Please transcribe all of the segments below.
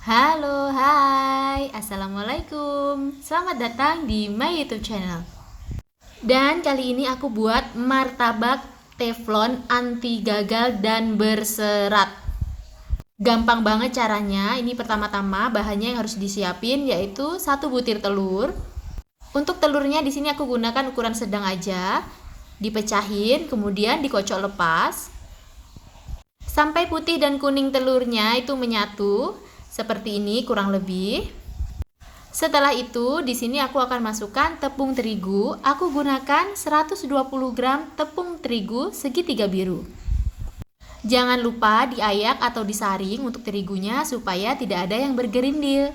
Halo, hai, assalamualaikum. Selamat datang di my YouTube channel. Dan kali ini aku buat martabak teflon anti gagal dan berserat. Gampang banget caranya. Ini pertama-tama bahannya yang harus disiapin yaitu 1 butir telur. Untuk telurnya di sini aku gunakan ukuran sedang aja. Dipecahin, kemudian dikocok lepas sampai putih dan kuning telurnya itu menyatu. Seperti ini kurang lebih. Setelah itu, di sini aku akan masukkan tepung terigu. Aku gunakan 120 gram tepung terigu segitiga biru. Jangan lupa diayak atau disaring untuk terigunya supaya tidak ada yang bergerindil.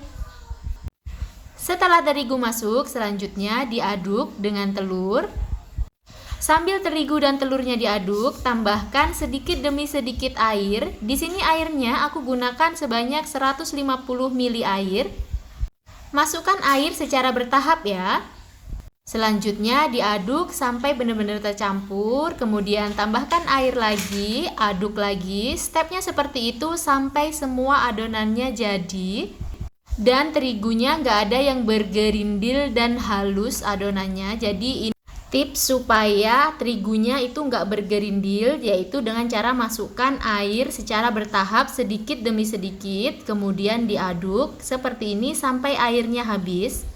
Setelah terigu masuk, selanjutnya diaduk dengan telur. Sambil terigu dan telurnya diaduk, tambahkan sedikit demi sedikit air. Di sini airnya aku gunakan sebanyak 150 ml air. Masukkan air secara bertahap ya. Selanjutnya diaduk sampai benar-benar tercampur. Kemudian tambahkan air lagi, aduk lagi. Stepnya seperti itu sampai semua adonannya jadi. Dan terigunya nggak ada yang bergerindil dan halus adonannya. Jadi ini tips supaya terigunya itu nggak bergerindil, yaitu dengan cara masukkan air secara bertahap sedikit demi sedikit, kemudian diaduk seperti ini sampai airnya habis.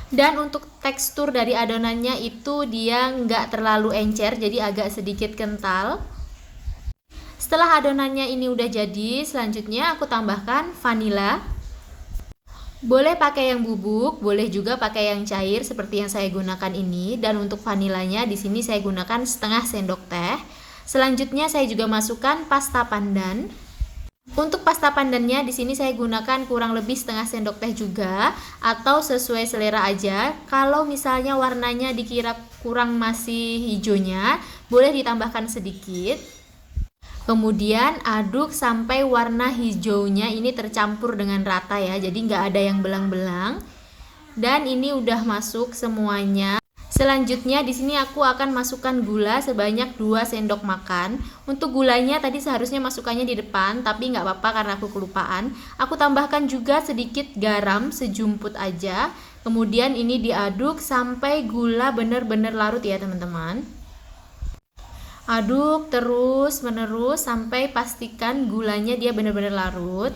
Dan untuk tekstur dari adonannya itu dia nggak terlalu encer, jadi agak sedikit kental. Setelah adonannya ini udah jadi, selanjutnya aku tambahkan vanila. Boleh pakai yang bubuk, boleh juga pakai yang cair seperti yang saya gunakan ini. Dan untuk vanilanya di sini saya gunakan setengah sendok teh. Selanjutnya saya juga masukkan pasta pandan. Untuk pasta pandannya di sini saya gunakan kurang lebih setengah sendok teh juga, atau sesuai selera aja. Kalau misalnya warnanya dikira kurang masih hijaunya, boleh ditambahkan sedikit. Kemudian aduk sampai warna hijaunya ini tercampur dengan rata ya, jadi nggak ada yang belang-belang. Dan ini udah masuk semuanya. Selanjutnya di sini aku akan masukkan gula sebanyak 2 sendok makan. Untuk gulanya tadi seharusnya masukannya di depan, tapi nggak apa-apa karena aku kelupaan. Aku tambahkan juga sedikit garam sejumput aja. Kemudian ini diaduk sampai gula benar-benar larut ya teman-teman. Aduk terus menerus sampai pastikan gulanya dia benar-benar larut.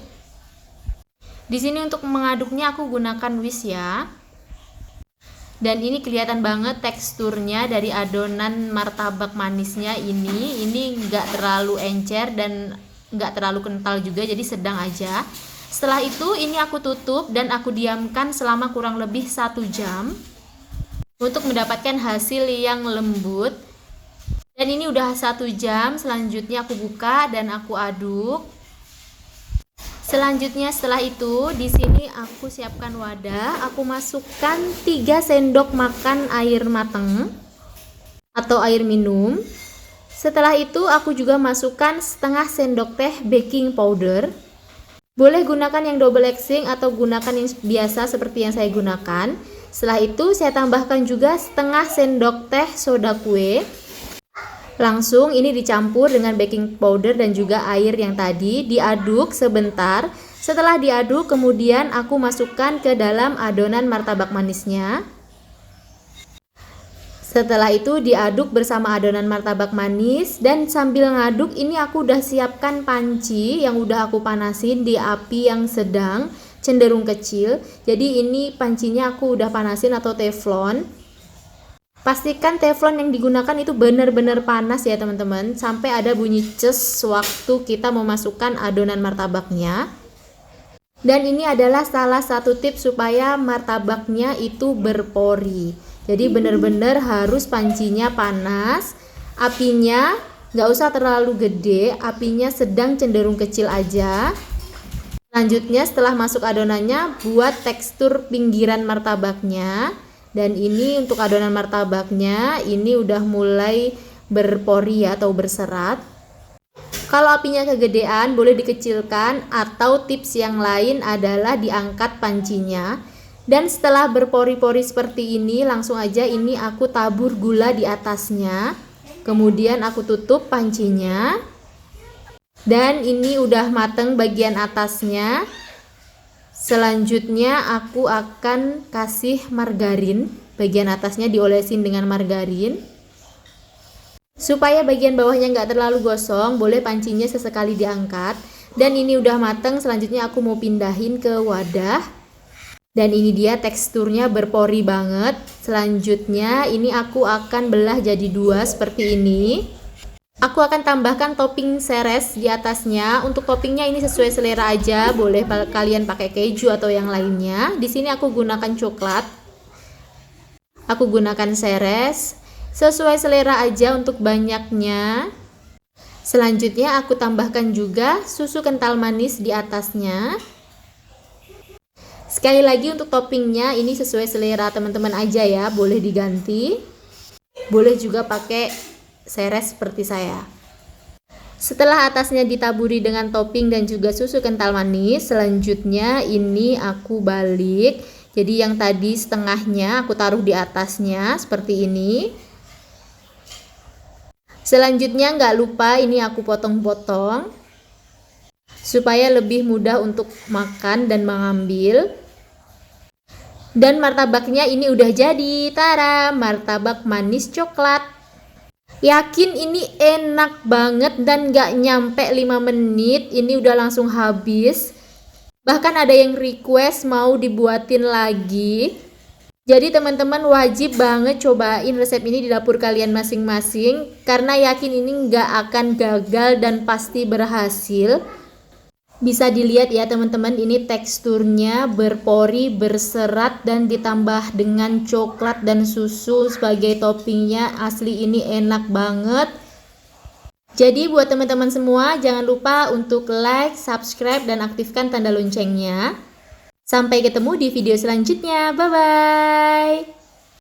Di sini untuk mengaduknya aku gunakan whisk ya. Dan ini kelihatan banget teksturnya dari adonan martabak manisnya ini. Ini nggak terlalu encer dan nggak terlalu kental juga, jadi sedang aja. Setelah itu ini aku tutup dan aku diamkan selama kurang lebih 1 jam untuk mendapatkan hasil yang lembut. Dan ini udah 1 jam, selanjutnya aku buka dan aku aduk. Selanjutnya setelah itu di sini aku siapkan wadah, aku masukkan 3 sendok makan air mateng atau air minum. Setelah itu aku juga masukkan setengah sendok teh baking powder. Boleh gunakan yang double acting atau gunakan yang biasa seperti yang saya gunakan. Setelah itu saya tambahkan juga setengah sendok teh soda kue. Langsung ini dicampur dengan baking powder dan juga air yang tadi, diaduk sebentar. Setelah diaduk kemudian aku masukkan ke dalam adonan martabak manisnya. Setelah itu diaduk bersama adonan martabak manis, dan sambil ngaduk ini aku udah siapkan panci yang udah aku panasin di api yang sedang cenderung kecil. Jadi ini pancinya aku udah panasin atau teflon. Pastikan teflon yang digunakan itu benar-benar panas ya teman-teman, sampai ada bunyi ces waktu kita memasukkan adonan martabaknya. Dan ini adalah salah satu tips supaya martabaknya itu berpori. Jadi benar-benar harus pancinya panas, apinya nggak usah terlalu gede, apinya sedang cenderung kecil aja. Selanjutnya setelah masuk adonannya, buat tekstur pinggiran martabaknya. Dan ini untuk adonan martabaknya ini udah mulai berpori ya, atau berserat. Kalau apinya kegedean boleh dikecilkan, atau tips yang lain adalah diangkat pancinya. Dan setelah berpori-pori seperti ini, langsung aja ini aku tabur gula di atasnya. Kemudian aku tutup pancinya. Dan ini udah mateng bagian atasnya. Selanjutnya aku akan kasih margarin, bagian atasnya diolesin dengan margarin. Supaya bagian bawahnya nggak terlalu gosong, boleh pancinya sesekali diangkat. Dan ini udah mateng, selanjutnya aku mau pindahin ke wadah. Dan ini dia teksturnya berpori banget. Selanjutnya ini aku akan belah jadi dua seperti ini. Aku akan tambahkan topping seres di atasnya. Untuk toppingnya ini sesuai selera aja, boleh kalian pakai keju atau yang lainnya. Di sini aku gunakan coklat. Aku gunakan seres. Sesuai selera aja untuk banyaknya. Selanjutnya aku tambahkan juga susu kental manis di atasnya. Sekali lagi untuk toppingnya ini sesuai selera teman-teman aja ya, boleh diganti. Boleh juga pakai seres seperti saya. Setelah atasnya ditaburi dengan topping dan juga susu kental manis, selanjutnya ini aku balik. Jadi yang tadi setengahnya aku taruh di atasnya seperti ini. Selanjutnya nggak lupa ini aku potong-potong supaya lebih mudah untuk makan dan mengambil. Dan martabaknya ini udah jadi. Tara, martabak manis coklat. Yakin ini enak banget dan nggak nyampe 5 menit ini udah langsung habis. Bahkan ada yang request mau dibuatin lagi. Jadi teman-teman wajib banget cobain resep ini di dapur kalian masing-masing, karena yakin ini nggak akan gagal dan pasti berhasil. Bisa dilihat ya teman-teman, ini teksturnya berpori, berserat, dan ditambah dengan coklat dan susu sebagai toppingnya. Asli ini enak banget. Jadi buat teman-teman semua jangan lupa untuk like, subscribe, dan aktifkan tanda loncengnya. Sampai ketemu di video selanjutnya. Bye-bye.